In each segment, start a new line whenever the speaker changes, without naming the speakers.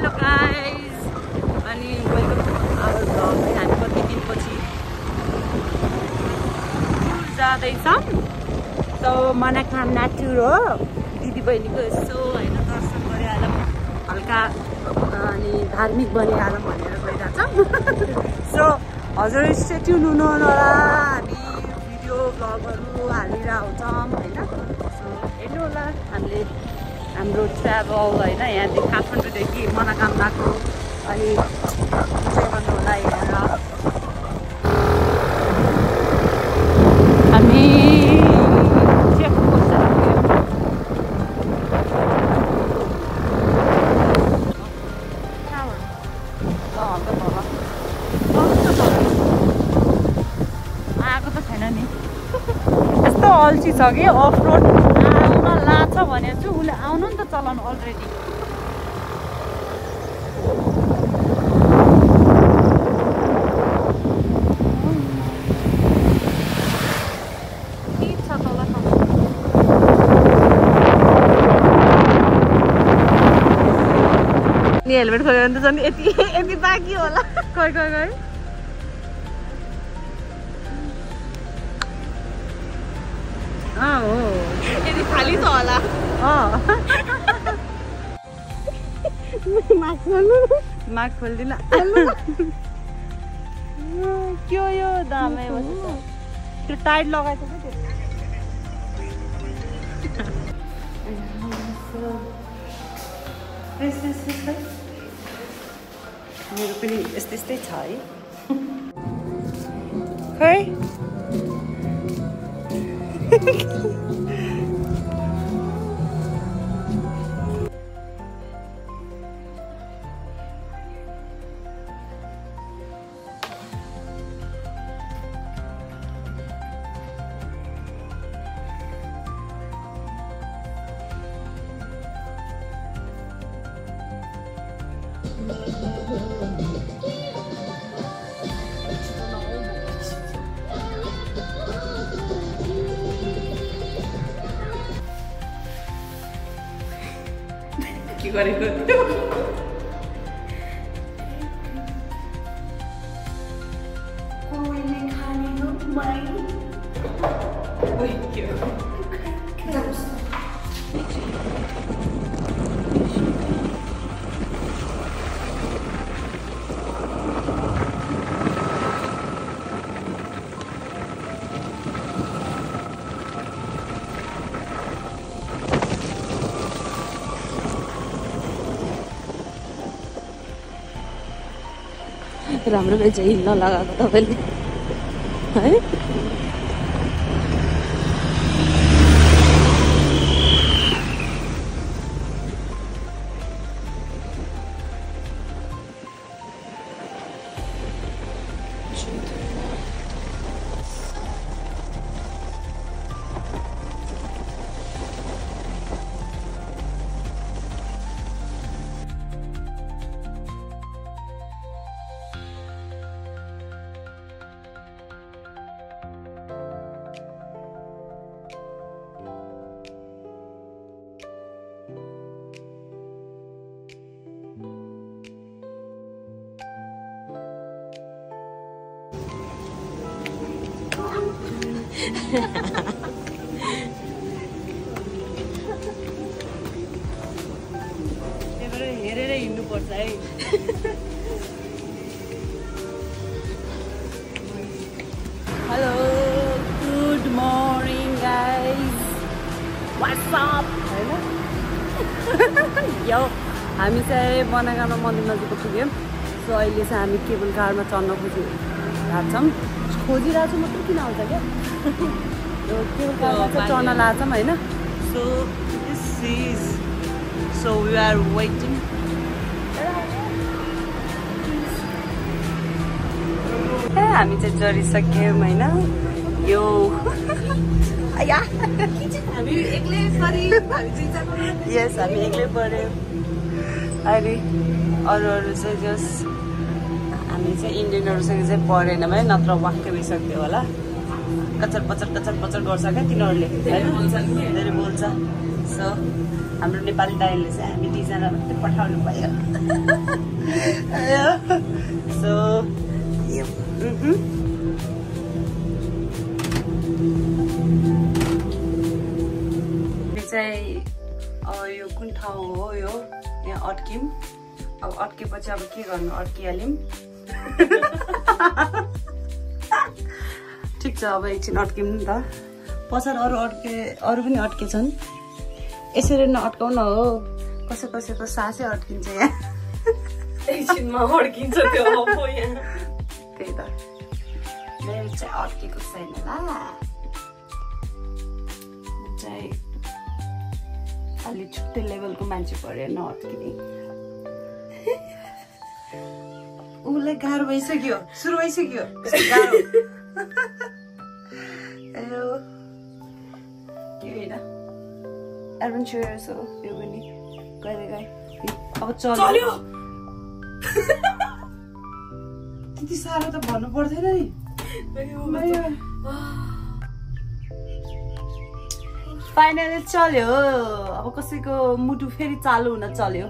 Hello guys अनि welcome to our vlog है। हामी कति दिनपछि जाँदैछौँ। सो मनोकामना टुर हो। दिदी बहिनीको यसो होइन दर्शन गरिहालौँ, हल्का अनि धार्मिक बनिहालौँ भनेर गइरहेछौँ। सो हजुर स्टे ट्युन हुनु होला, हामी भिडियो भ्लगहरू हालेर आउँछौँ होइन। सो हेर्नु होला हामीले हाम्रो ट्राभल होइन, यहाँदेखि काठमाडौँदेखि मनोकामनाको अनि इन्जोय गर्नु होला हेरेर। हामी आएको त छैन नि, यस्तो अल्छी छ कि अफ रोड आउन लाछ भनेको छु। उसले आउनु नि त चलाउनु अलरेडी। नि हेलमेट खोल्यो भने त झन् यति बाँकी होला। खै खै खै हो यति खाली छ होला। माग खोल्दिन के हो यो दामै त्यो टाइट लगाएको छ त्यो। मेरो पनि यस्तै छ है। खै के गरेको राम्रो रहेछ हिँड्न लगाएको तपाईँले है। हेरेर हिँड्नुपर्छ है। Hello good morning guys, what's up होइन। यो हामी चाहिँ मनोकामना मन्दिर नजिक पुग्यौँ। सो अहिले चाहिँ हामी केबल कारमा चढ्न खोजिरहेको छौँ। मात्रै किन आउँछ क्या यो केबल कारमा चाहिँ चढ्न लाग्छौँ होइन।
So we are waiting.
हामी चाहिँ चढिसक्यौँ होइन। यो हामी एक्लै यस हामी एक्लै पऱ्यौँ। अहिले अरू चाहिँ जस हामी चाहिँ इन्डियनहरूसँग चाहिँ परेन है, नत्र वाक्कै भइसक्थ्यो होला। कचर पचर गर्छ क्या तिनीहरूले, धेरै बोल्छ। सो हाम्रो नेपाली दाइले चाहिँ हामी दुईजना मात्रै पठाउनु भयो। अड्क्यौँ अब अड्केपछि अब के गर्नु अड्किहाल्यौँ ठिक छ अब एकछिन अड्क्यौँ नि त पछाडि अरू पनि अड्केछन् यसरी नै अड्काउन हो कसैको सासै अड्किन्छ यहाँ
एकछिनमा अड्किन्छ त्यो अब यहाँ
त्यही त मेरो चाहिँ अड्केको छैन ला चाहिँ अलि छुट्टै लेभलको मान्छे पऱ्यो नअड्किने उसलाई गाह्रो भइसक्यो सुरु भइसक्यो गाह्रो के होइन एडभेन्चरस हो यो पनि कहिले अब चल्यो त्यति साह्रो त भन्नु पर्दैन नि फाइनली चल्यो अब कसैको मुटु फेरि चालु हुन चल्यो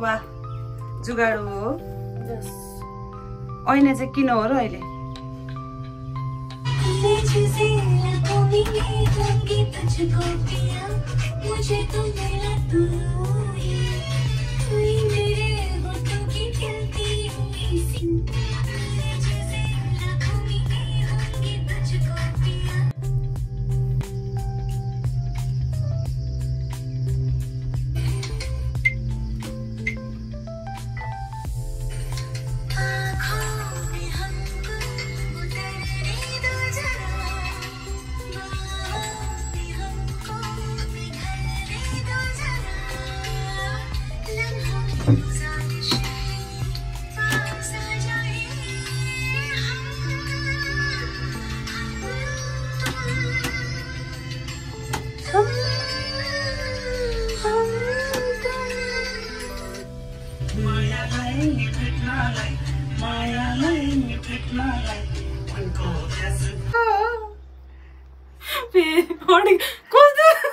वाह जुगाडो हो ऐना चाहिँ किन हो र अहिले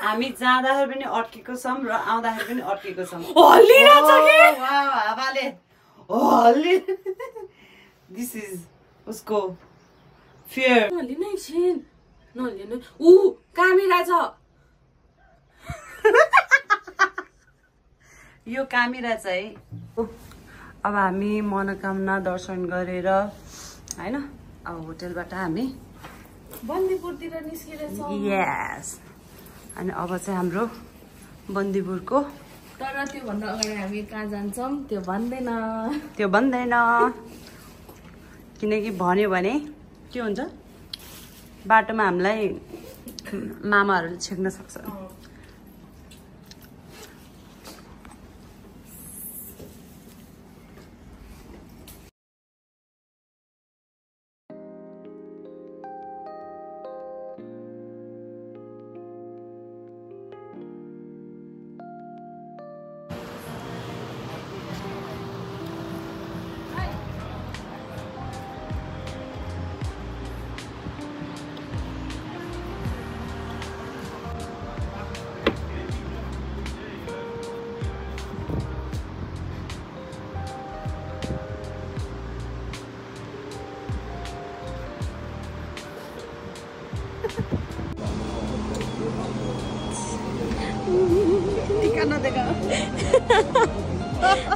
हामी जाँदाखेरि पनि अड्केको छौँ र आउँदाखेरि पनि अड्केको छौँ हावाले दिस इज उसको फियर
नलिनु एकछिन नलिनु कामिरा छ
यो कामिरा चाहिँ अब हामी मनोकामना दर्शन गरेर हैन अब होटलबाट हामी
बन्दीपुरतिर निस्किरहेछौँ
यस अनि अब चाहिँ हाम्रो बन्दीपुरको
तर त्यो भन्दा अगाडि हामी कहाँ जान्छौँ त्यो
भन्दैन किनकि भन्यो भने के हुन्छ बाटोमा हामीलाई मामाहरूले छेक्न सक्छ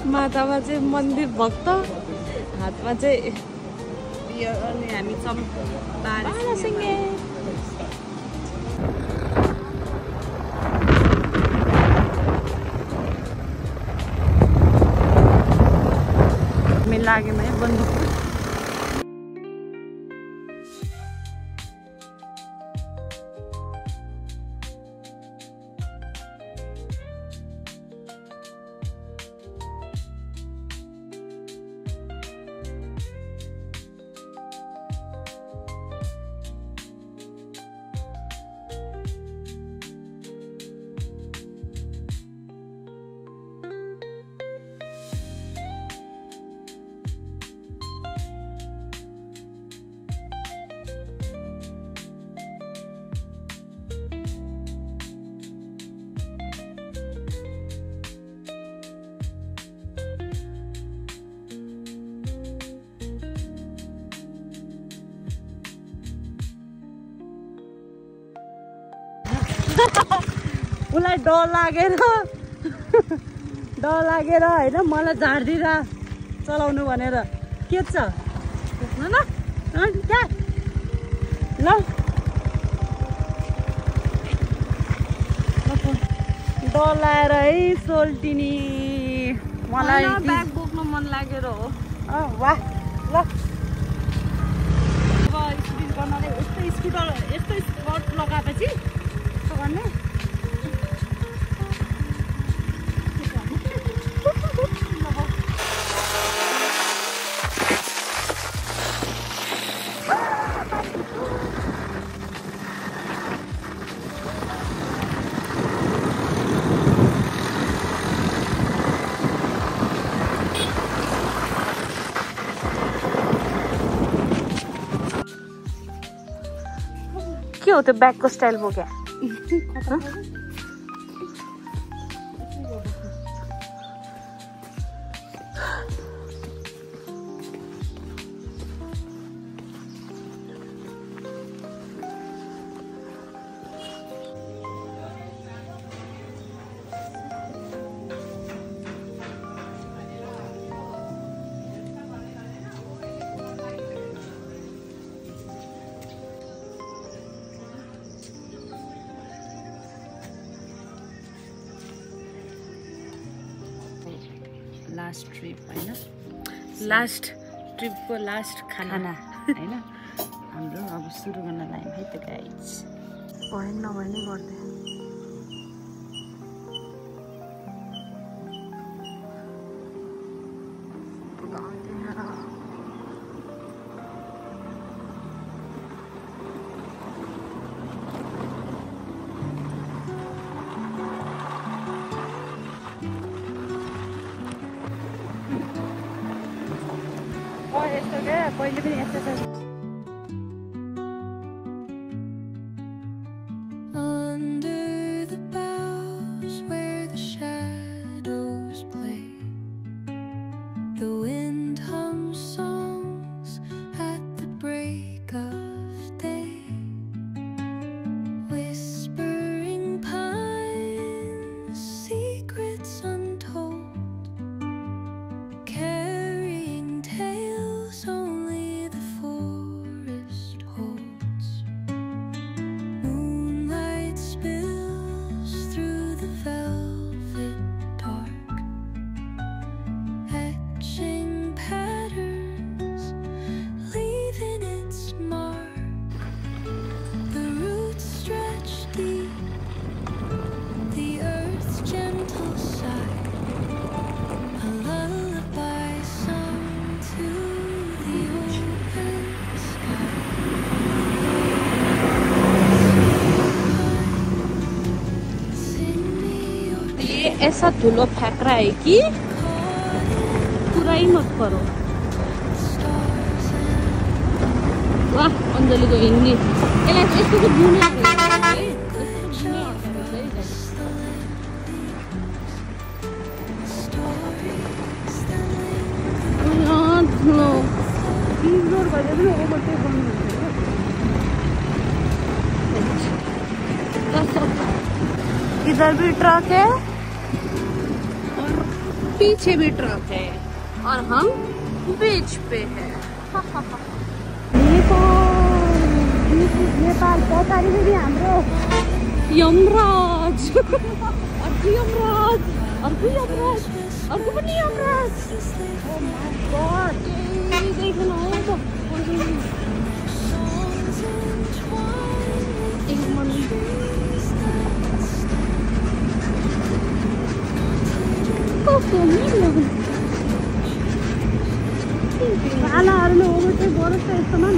माथामा चाहिँ मन्दिर भक्त हातमा चाहिँ
अनि हामी लाग्यो भने बन्दीपुर उसलाई डर लागेर होइन मलाई झार्दिएर चलाउनु भनेर के छ ल क्या ल डर लागेर है सोल्टिनी मलाई
ब्याग बोक्नु मन लागेर हो
वाह ल अब स्पिड गर्नलाई यस्तो स्कुटर यस्तो स्कर्ट लगाएपछि के गर्ने के हो त्यो ब्यागको स्टाइल बोक्या लास्ट ट्रिप होइन लास्ट ट्रिपको लास्ट खाना होइन हाम्रो अब सुरु गर्न लाग्यो है त गाइज भयो नभए नै गर्दै यस्तो क्या पहिले पनि यस्तो छ ऐसा धुलो फेंक रहा है कि पूरा ही मत करो। वाह अंजलि को हिंदी इसको तो धुने इधर भी ट्रक है और पीछे भी ट्रक है और हम बीच पे हैं। नेपाल क्या तारीख है हाम्रो यमराज अर्को यमराज अर्को यमराज अर्को पनि यमराज। ओ माय गॉड देखना हो तो एक मंदिर आलाहरूले ओभरटेक गरोस् त यस्तोमा